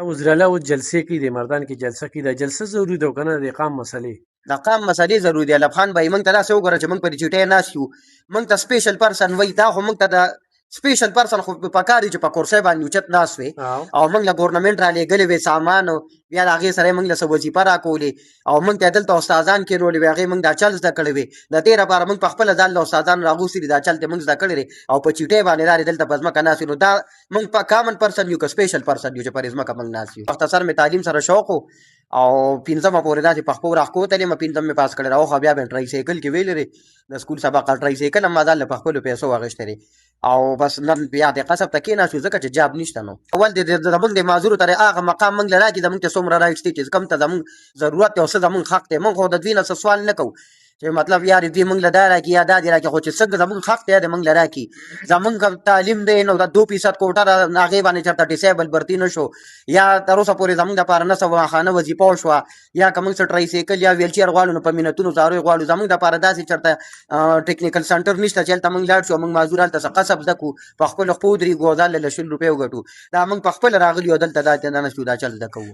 وزراله او جلسې کې د مردان کې جلسه کې د جلسه ضروري ده کنه د قام مسلې د قام مسلې ضروري دي. لبخان به موږ ته داسې وګوره چې موږ په دې چوټۍ ناست یو، موږ ته سپیشل پرسن وایي، دا خو موږ ته د سپیشل پرسن خو په کار دی چې په کرسۍ باندې اوچت ناست وي او موږ له ګورنمنټ را لېږلې وې سامان، بیا د هغې سره یې موږ له څه وظیفه راکولې او موږ ته دلته استادان کېنولې وې، هغې موږ دا چل زده کړی وې. د دې لپاره موږ په خپله ځان له استادان راغوستي دي، دا چل ته موږ زده کړی دی او په چوټۍ باندې لارې دلته په ځمکه ناست یو. نو دا موږ په کامن پرسن یو که سپیشل پرسن یو چې پر ځمکه موږ ناست یو. مختصر مې تعلیم سره شوق و او پنځمه پورې داسې په خپو راښکوتلې مه، پنځم مې پاس کړی راوخه، بیا مې ټرایسایکل کې ویلې دی د سکول سبق ټرایسایکل هم ما ځان له په خپلو پیسو اخیستی دی او بس نن بیا د قصب ته کېناستو ځکه چې جاب نشته. نو اول زموږ د معذورو ته هغه مقام موږ له راکړي زموږ ته څومره رایټس دي چې کوم ته زموږ ضرورت دی او څه زموږ حق دی. موږ خو د دوی نه څه سوال نه کوو چې مطلب یار دوی موږ له دا راکړي یا دا دې راکړي، خو چې څنګه زموږ حق دی د موږ له راکړي. زموږ تعلیم دی نو د 2% کوټه هغې باندې چېرته ډیسیبل برتي نه شو یا تر اوسه پورې زموږ دپاره نه سواخانه وظیفه وشوه یا که موږ څه ټرایسایکل یا ویلچیر غواړو نو په مینتونو زاروی غواړو. زموږ دپاره داسې چېرته ټیکنیکل سنټر نشته چې هلته موږ لاړ شو موږ معذور هلته څه قصب زده کړو، په خپلو خپو ودرېږو او ځان له 100 روپۍ وګټو. دا موږ په خپله راغلي یو دلته دا نه شو دا چل زده کوو.